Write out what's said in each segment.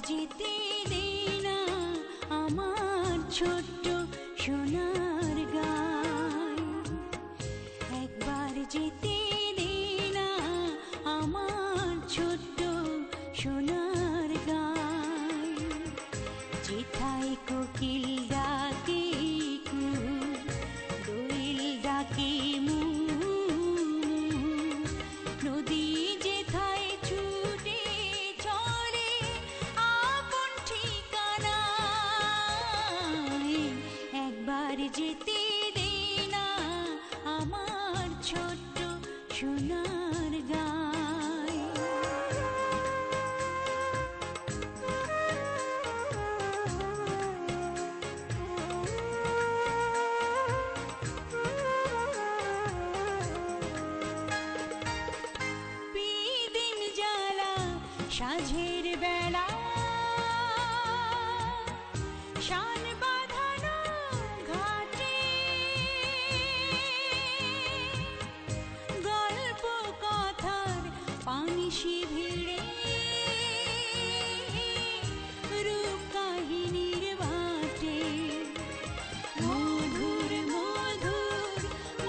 যেতে দে না আমার ছোট্ট সোনার গায়, একবার যেতে দে না আমার ছোট্ট সোনার গায়। যেথায় কোকিল ডাকে কুহু, দোয়েল ডাকে মু, নদী যেথায় ছুটে চলে আপন ঠিকানায়, একবার যেতে দে না আমার ছোট্ট সোনার গায়। বিদিন জ্বালা সাঁঝের বেলা, শান বাঁধানো ঘাটে, গল্প কথার পানিশি ভিড়ে, রূপ কাহিনীর বাটে, মধুর মধুর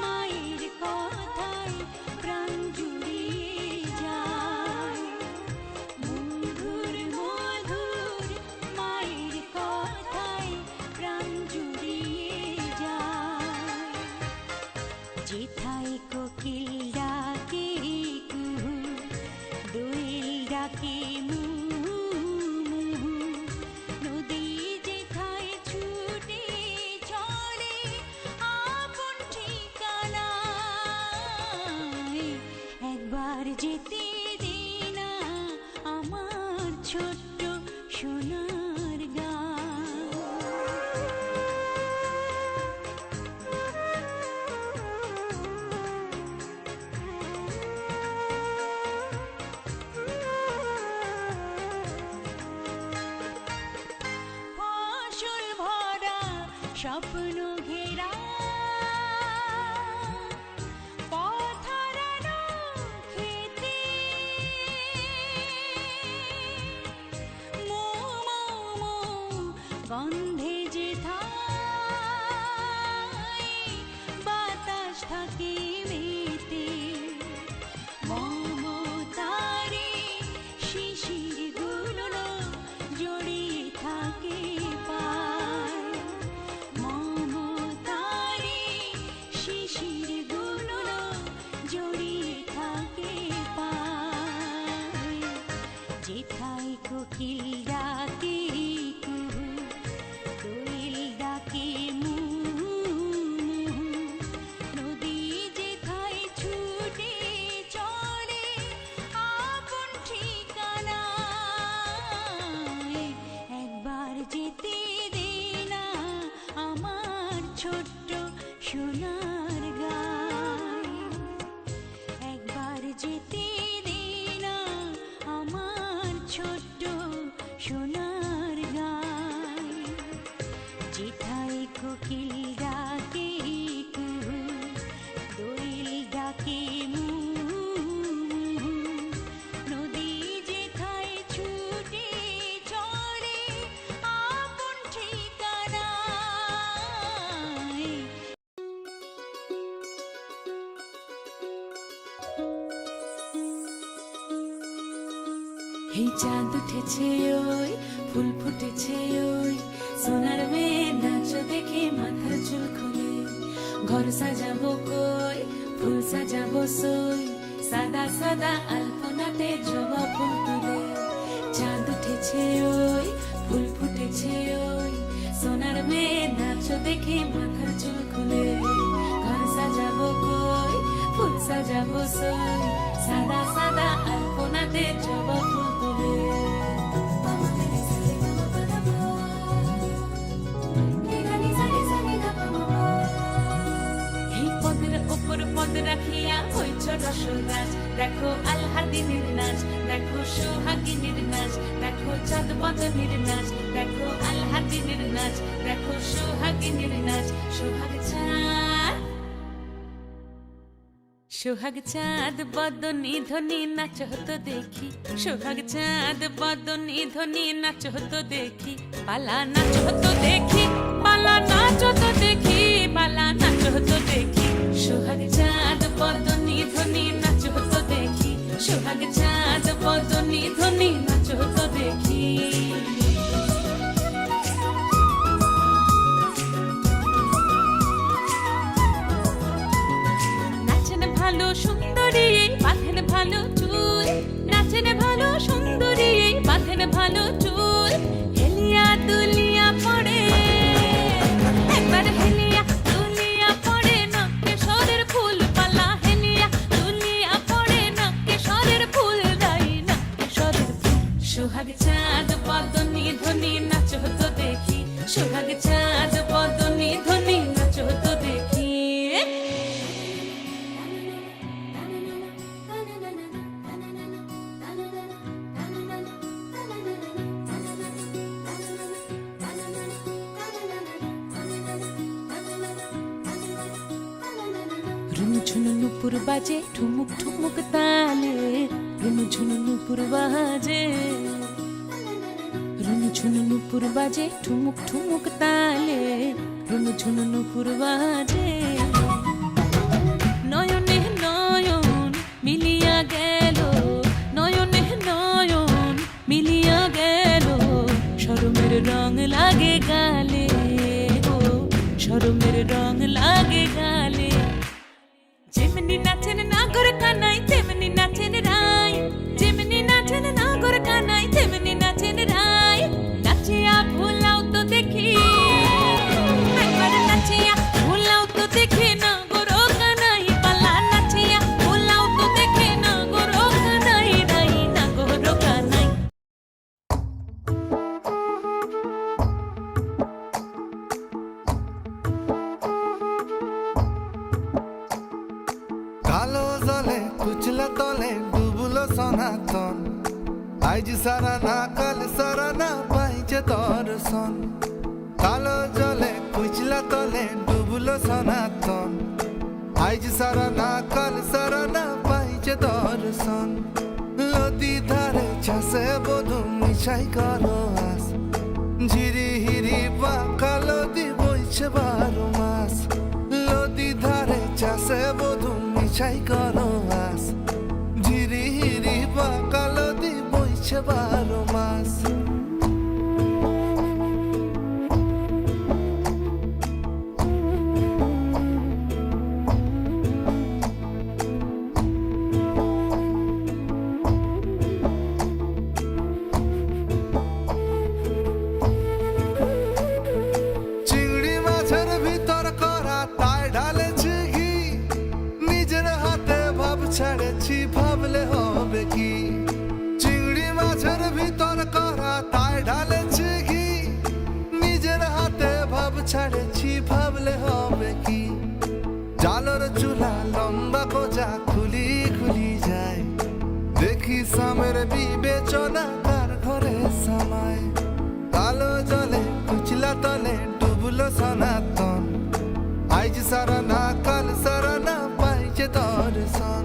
মায়ের কথায় প্রাণ জুড়িয়ে যায়, মধুর মধুর মায়ের কথায় প্রাণ জুড়িয়ে যায়। যেথায় কোকিল ডাকে কুহু, দোয়েল ডাকে মু, নদী যেথায় ছুটে চলে আপন ঠিকানায়, একবার যেতে দে না আমার ছোট্ট সোনার গায়। ফসল ভরা স্বপ্ন ঘেরা, পথ হারানো খেতে, মৌ মৌ মৌ গন্ধে যেথায় বাতাস থাকে মেতে, মমতারে শিশির গুলো জড়িয়ে থাকে পায়, মমতারে শিশির গুলো জড়িয়ে থাকে পায়। যেথায় কোকিল ডাকে কুহু, দোয়েল ডাকে মু, নদী যেথায় ছুটে চলে আপন ঠিকানায়, একবার যেতে দে না আমার ছোট্ট সোনার গায়, একবার যেতে দে না আমার ছোট্ট সোনার গায়। যেথায় কোকিল ডাকে কুহু, দোয়েল ডাকে মু, নদী যেথায় ছুটে চলে আপন ঠিকানায়। এই চাঁদ উঠেছে ওই, ফুল ফুটেছে ওই, সোনার মেয়ে নাচ দেখে মাথার চুল খুলে, ঘর সাজাবো কই, ফুল সাজাবো সই, সাদা সাদা আলপনাতে জবা ফুল তুলে। চাঁদ উঠেছে ওই, ফুল ফুটেছে ওই, সোনার মেয়ে নাচ দেখে মাথার চুল খুলে, ঘর সাজাবো কই, ফুল সাজাবো সই, সাদা সাদা আলপনাতে জবা ফুল তুলে। এই পদের ওপর পদ রাখিয়া হইছ রসরাজ, দেখো আলহাদিনের নাচ, দেখো সোহাগিনীর নাচ, দেখো চাঁদ বদনের নাচ, দেখো আলহাদিনের নাচ, দেখো সোহাগিনীর নাচ, সোহাগ চাঁদ সোহাগ চাঁদ বদনি ধ্বনি নাচ হতো দেখি, সোহাগ চাঁদ বদনি ধ্বনি নাচ হতো দেখি, পালা নাচ হতো দেখি, পালা নাচ হতো দেখি, পালা নাচ হতো দেখি। সোহাগ চাঁদ বদনি ধ্বনি নাচ হতো দেখি, সোহাগ চাঁদ বদনি ধ্বনি নাচ হতো দেখি। ভালো সুন্দরী বাঁধেন ভালো চুল, নাচেন ভালো সুন্দরী বাঁধেন ভালো চুল, হেলিয়া দুলিয়া পড়ে একবার, হেলিয়া দুলিয়া পড়ে নকে সরের ফুল পালা, হেলিয়া দুলিয়া পড়ে নকে সরের ফুল দাই নকে সরের ফুল। সোহাগ চাঁদ বদনি ধ্বনি নাচ হতো দেখি, সোহাগ চাঁদ বদনি ধ্বনি নাচ হতো দেখি। ঝুনু নুপুর বাজে ঠুমুক ঠুমুক তালে, রুনু ঝুনু নুপুর বাজে, রুনু ঝুনু নুপুর বাজে ঠুমুক ঠুমুক তালে, রুনু ঝুনু নুপুর বাজে। নয়নে নয়ন মিলিয়া গেল, নয়নে নয়ন মিলিয়া গেল, শরমের রং লাগে গালে, ও শরমের রং লাগে গালে। যেমনি নাচেন নাগর কানাই তেমনি নাচেন রাই, যেমনি নাচেন নাগর কানাই তেমনি নাচেন রাই, নাচিয়া ভুলাও তো দেখি একবার, নাচিয়া ভুলাও তো দেখি নাগর কানাই পালা, নাচিয়া ভুলাও তো দেখি নাগর কানাই রাই, নাগর কানাই। কালো জলে কুচলা তলে ডুবলো সনাতন, আজ সারা না কাল সারা না পাইছে দর্শন। কালো জলে কুচলা তলে ডুবলো সনাতন, আজ সারা না কাল সারা না পাইছে দর্শন। নদী ধারে চাষে বধু মিশাই করো আস, ঝিরি হিরি বাঁকা নদী বইছে 12 মাস। নদী ধারে চাষে বধু মিশাই করো আস, ঝিরি হিরি বাঁকা নদী বইছে 12 মাস। চিংড়ি মাছের ভিতর করা তাই ঢালেছি ঘি, নিজের হাতে ভাব ছাড়েছি ভাবলে হবে কি। চিংড়ি মাছের ভিতর করা তাই ঢালেছি ঘি, নিজের হাতে ভাব ছাড়েছি ভাবলে হবে কি। জালর চুলা লম্বা কোজা খুলি খুলি যায়, দেখি সামের বিবেচনা তার ঘরে সামায়। কালো জলে কুচলা তলে ডুবলো সনাতন, আজ সারা না কাল সারা না পাইছে দর্শন।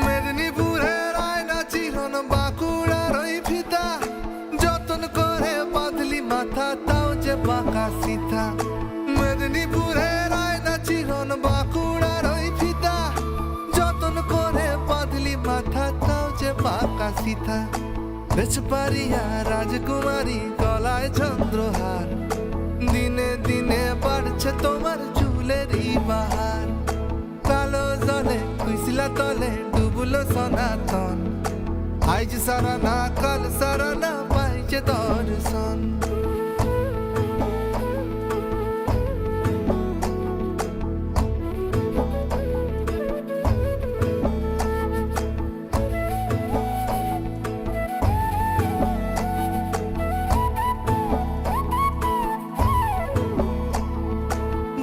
মেদিনীপুরের আয়না চিরন বাঁকুড়ার ওই ফিতা, যতন করে বাঁধলি মাথা তাও যে বাঁকা সিথা। মেদিনীপুরের আয়না চিরন বাঁকুড়ার ওই ফিতা, যতন করে বাঁধলি মাথা তাও যে বাঁকা সিথা। বেচপারিয়া রাজকুমারী গলায় চন্দ্রহার, দিনে দিনে বাড়ছে তোমার চুলেরই বাহার। কালো জলে কুইসলা তলে ডুবলো সনাতন, আজ সারা না কাল সারা না পাইছে দর্শন।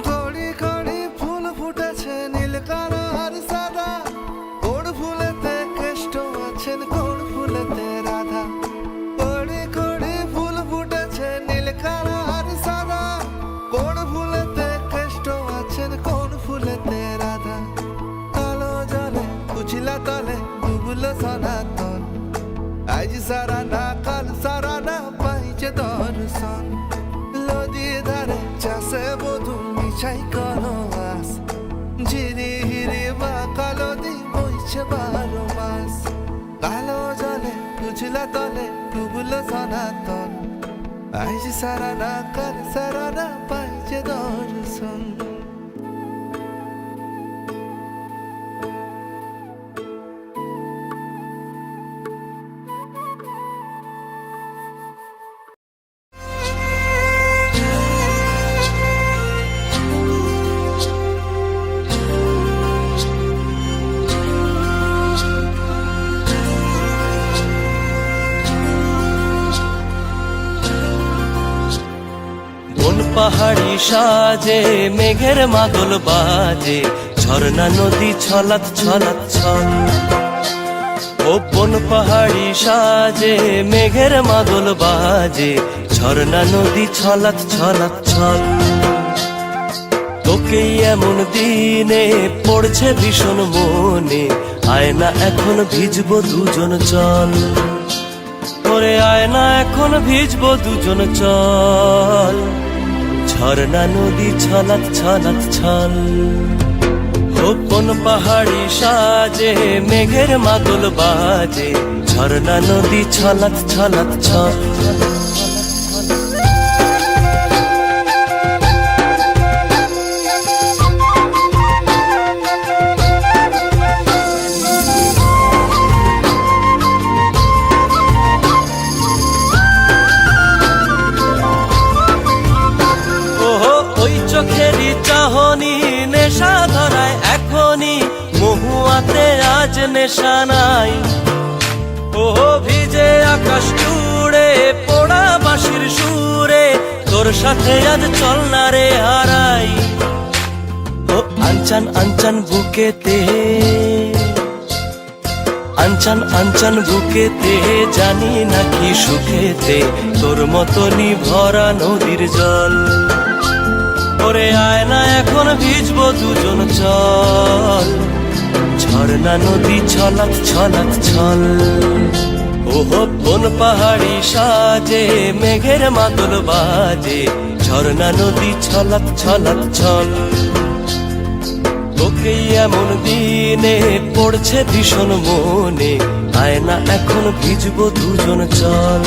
ঘড়ি ঘড়ি ফুল ফুটেছে নীল কালো আর সাদা, কোন ফুলেতে কেষ্ট আছেন কোন ফুলেতে রাধা। ঘড়ি ঘড়ি আছে 12 মাস। কালো জলে উছলা তলে ডুবলো সনাতন, আজ সারা না কাল সারা না পাইছে দর্শন। কোন পাহাড়ি সাজে মেঘের মাদল বাজে, ঝর্ণা নদী ছলাৎ ছলাৎ ছল। ও কোন পাহাড়ি সাজে মেঘের মাদল বাজে, ঝর্ণা নদী ছলাৎ ছলাৎ ছল। তোকে এমন দিনে পড়ছে ভীষণ মনে, আয়না এখন ভিজবো দুজন চল। ওরে আয়না এখন ভিজবো দুজন চল, ঝর্ণা নদী ছলাৎ ছলাৎ ছল। ও কোন পাহাড়ি সাজে মেঘের মাদল বাজে, ঝর্ণা নদী ছলাৎ ছলাৎ ছল। চোখেরই চাহনি নেশা ধরায় এখনই, মহুয়াতে আজ নেশা নাই। ও ভিজে আকাশ জুড়ে পোড়া বাঁশির সুরে, তোর সাথে আজ চল না রে হারাই। ও আনচান আনচান বুকেতে, আনচান আনচান বুকেতে, জানি নাকি সুখেতে তোর মতনই ভরা নদীর জল। ওরে আয়না এখন ভিজবো দুজন চল, ঝর্ণা নদী ছলাৎ ছলাৎ ছল। ওহো কোন পাহাড়ি সাজে মেঘের মাদল বাজে, ঝর্ণা নদী ছলাৎ ছলাৎ ছল। তোকে এমন দিনে পড়ছে ভীষণ মনে, আয়না এখন ভিজবো দুজন চল।